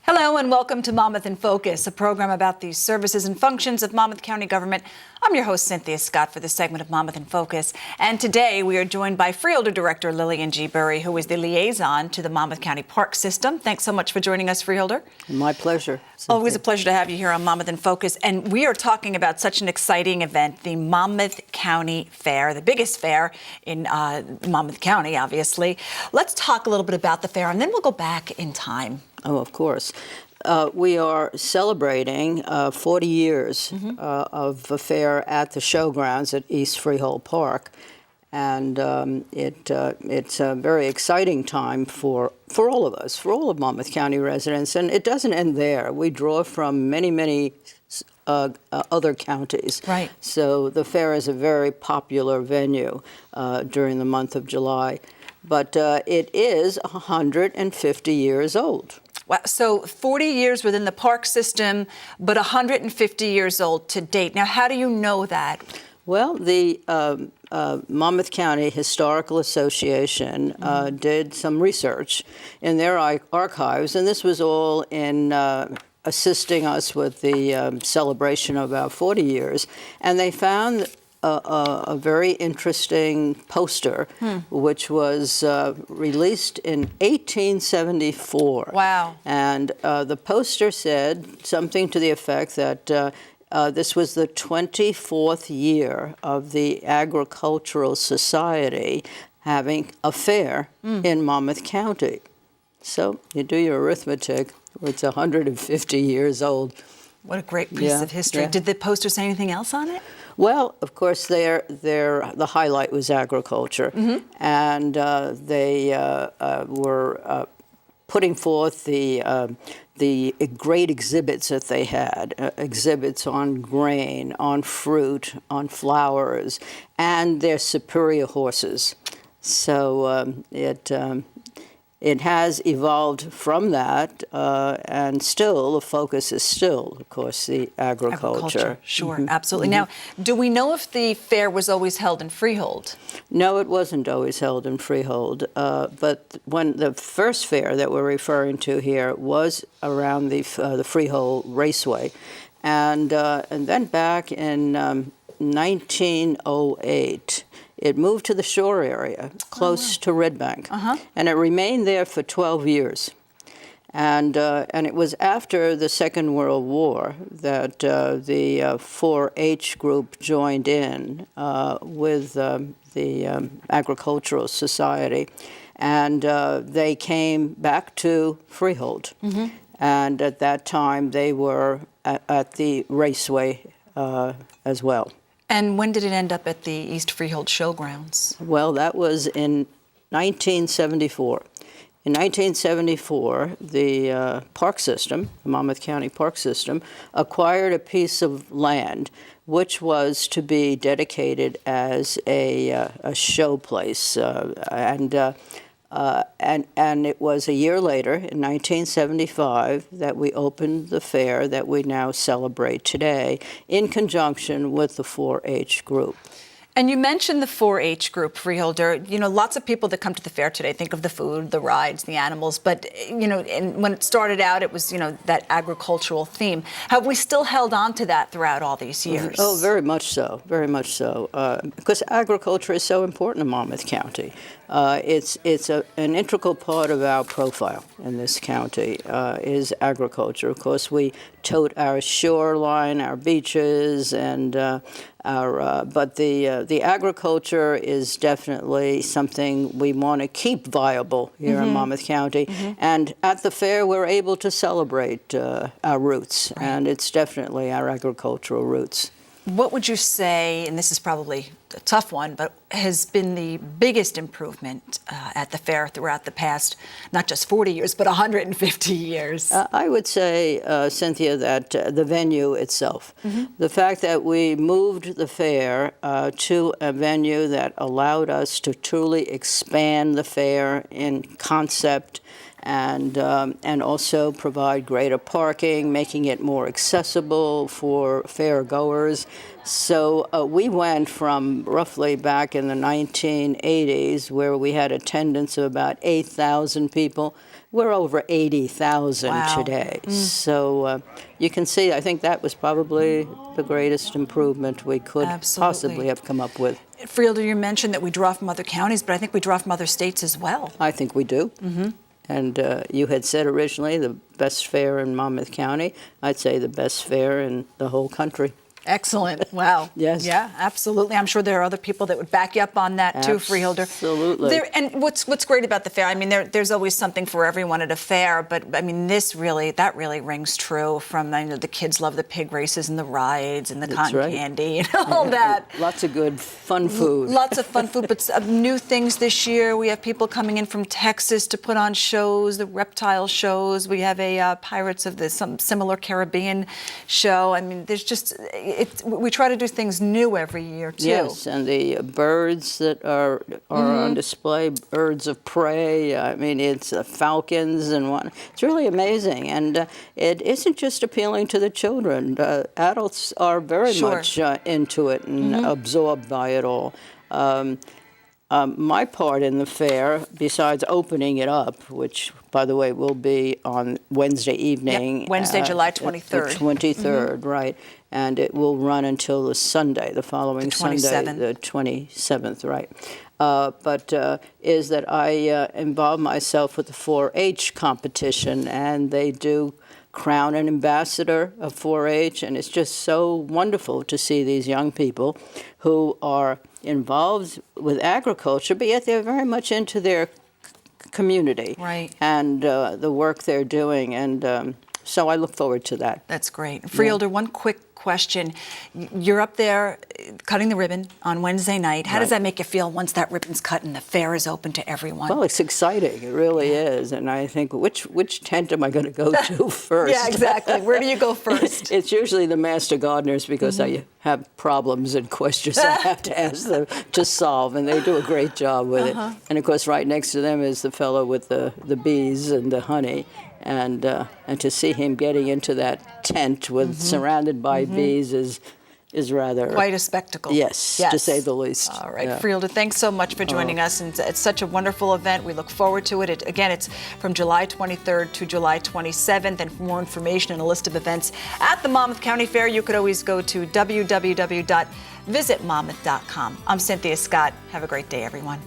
Hello and welcome to Monmouth in Focus, a program about the services and functions of Monmouth County government. I'm your host, Cynthia Scott, for this segment of Monmouth in Focus. And today we are joined by Freeholder Director Lillian G. Burry, who is the liaison to the Monmouth County Park System. Thanks so much for joining us, Freeholder. My pleasure, Cynthia. Always a pleasure to have you here on Monmouth in Focus. And we are talking about such an exciting event, the Monmouth County Fair, the biggest fair in Monmouth County, obviously. Let's talk a little bit about the fair, and then we'll go back in time. Oh, of course. We are celebrating 40 years of the fair at the showgrounds at East Freehold Park. And it's a very exciting time for all of us, for all of Monmouth County residents. And it doesn't end there. We draw from many other counties. Right. So the fair is a very popular venue during the month of July. But it is 150 years old. Wow. So 40 years within the park system, but 150 years old to date. Now, how do you know that? Well, the Monmouth County Historical Association did some research in their archives, and this was all in assisting us with the celebration of about 40 years. And they found a very interesting poster, which was released in 1874. Wow. And the poster said something to the effect that this was the 24th year of the Agricultural Society having a fair in Monmouth County. So you do your arithmetic, it's 150 years old. What a great piece of history. Yeah. Did the poster say anything else on it? Well, of course, the highlight was agriculture, and they were putting forth the great exhibits that they had, exhibits on grain, on fruit, on flowers, and their superior horses. So it has evolved from that, and still the focus is still, of course, the agriculture. Sure, absolutely. Now, do we know if the fair was always held in Freehold? No, it wasn't always held in Freehold, but when the first fair that we're referring to here was around the Freehold Raceway, and then back in 1908. It moved to the shore area, close to Red Bank, and it remained there for 12 years. And it was after the Second World War that the 4-H group joined in with the Agricultural Society, and they came back to Freehold. And at that time, they were at the Raceway as well. And when did it end up at the East Freehold Showgrounds? Well, that was in 1974. In 1974, the park system, the Monmouth County Park System, acquired a piece of land which was to be dedicated as a show place. And it was a year later, in 1975, that we opened the fair that we now celebrate today in conjunction with the 4-H group. And you mentioned the 4-H group, Freeholder. You know, lots of people that come to the fair today think of the food, the rides, the animals, but, you know, and when it started out, it was, you know, that agricultural theme. Have we still held on to that throughout all these years? Oh, very much so, because agriculture is so important in Monmouth County. It's an integral part of our profile in this county is agriculture. Of course, we tote our shoreline, our beaches, and but the agriculture is definitely something we want to keep viable here in Monmouth County. And at the fair, we're able to celebrate our roots, and it's definitely our agricultural roots. What would you say, and this is probably a tough one, but has been the biggest improvement at the fair throughout the past, not just 40 years, but 150 years? I would say, Cynthia, that the venue itself. The fact that we moved the fair to a venue that allowed us to truly expand the fair in concept and also provide greater parking, making it more accessible for fair goers. So we went from roughly back in the 1980s, where we had attendance of about 8,000 people. We're over 80,000 Wow. today. So you can see, I think that was probably the greatest improvement we could possibly have come up with. Freeholder, you mentioned that we draw from other counties, but I think we draw from other states as well. I think we do. And you had said originally the best fair in Monmouth County. I'd say the best fair in the whole country. Excellent. Wow. Yes. Yeah, absolutely. I'm sure there are other people that would back you up on that too, Freeholder. Absolutely. And what's great about the fair, I mean, there's always something for everyone at a fair, but I mean, that really rings true from, I know the kids love the pig races and the rides and the cotton candy and all that. Lots of good fun food. Lots of fun food, but new things this year. We have people coming in from Texas to put on shows, the reptile shows. We have a Pirates of some similar Caribbean show. I mean, there's just... we try to do things new every year, too. Yes, and the birds that are on display, birds of prey. I mean, it's falcons and what. It's really amazing. And it isn't just appealing to the children. Adults are very much into it and absorbed by it all. My part in the fair, besides opening it up, which, by the way, will be on Wednesday evening. Yep. Wednesday, July 23rd. The 23rd, right. And it will run until the Sunday, the following Sunday, the 27th, right. Is that I involve myself with the 4-H competition, and they do crown an ambassador of 4-H, and it's just so wonderful to see these young people who are involved with agriculture, but yet they're very much into their community and the work they're doing, and so I look forward to that. That's great. Freeholder, one quick question. You're up there cutting the ribbon on Wednesday night. How does that make you feel once that ribbon's cut and the fair is open to everyone? Well, it's exciting. It really is. And I think, which tent am I going to go to first? Yeah, exactly. Where do you go first? It's usually the master gardeners, because I have problems and questions I have to ask them to solve, and they do a great job with it. And of course, right next to them is the fellow with the bees and the honey. And to see him getting into that tent with surrounded by bees is rather quite a spectacle. Yes, to say the least. All right, Freeholder, thanks so much for joining us, and it's such a wonderful event. We look forward to it. Again, it's from July 23rd to July 27th, and for more information and a list of events at the Monmouth County Fair, you could always go to www.visitmonmouth.com. I'm Cynthia Scott. Have a great day, everyone.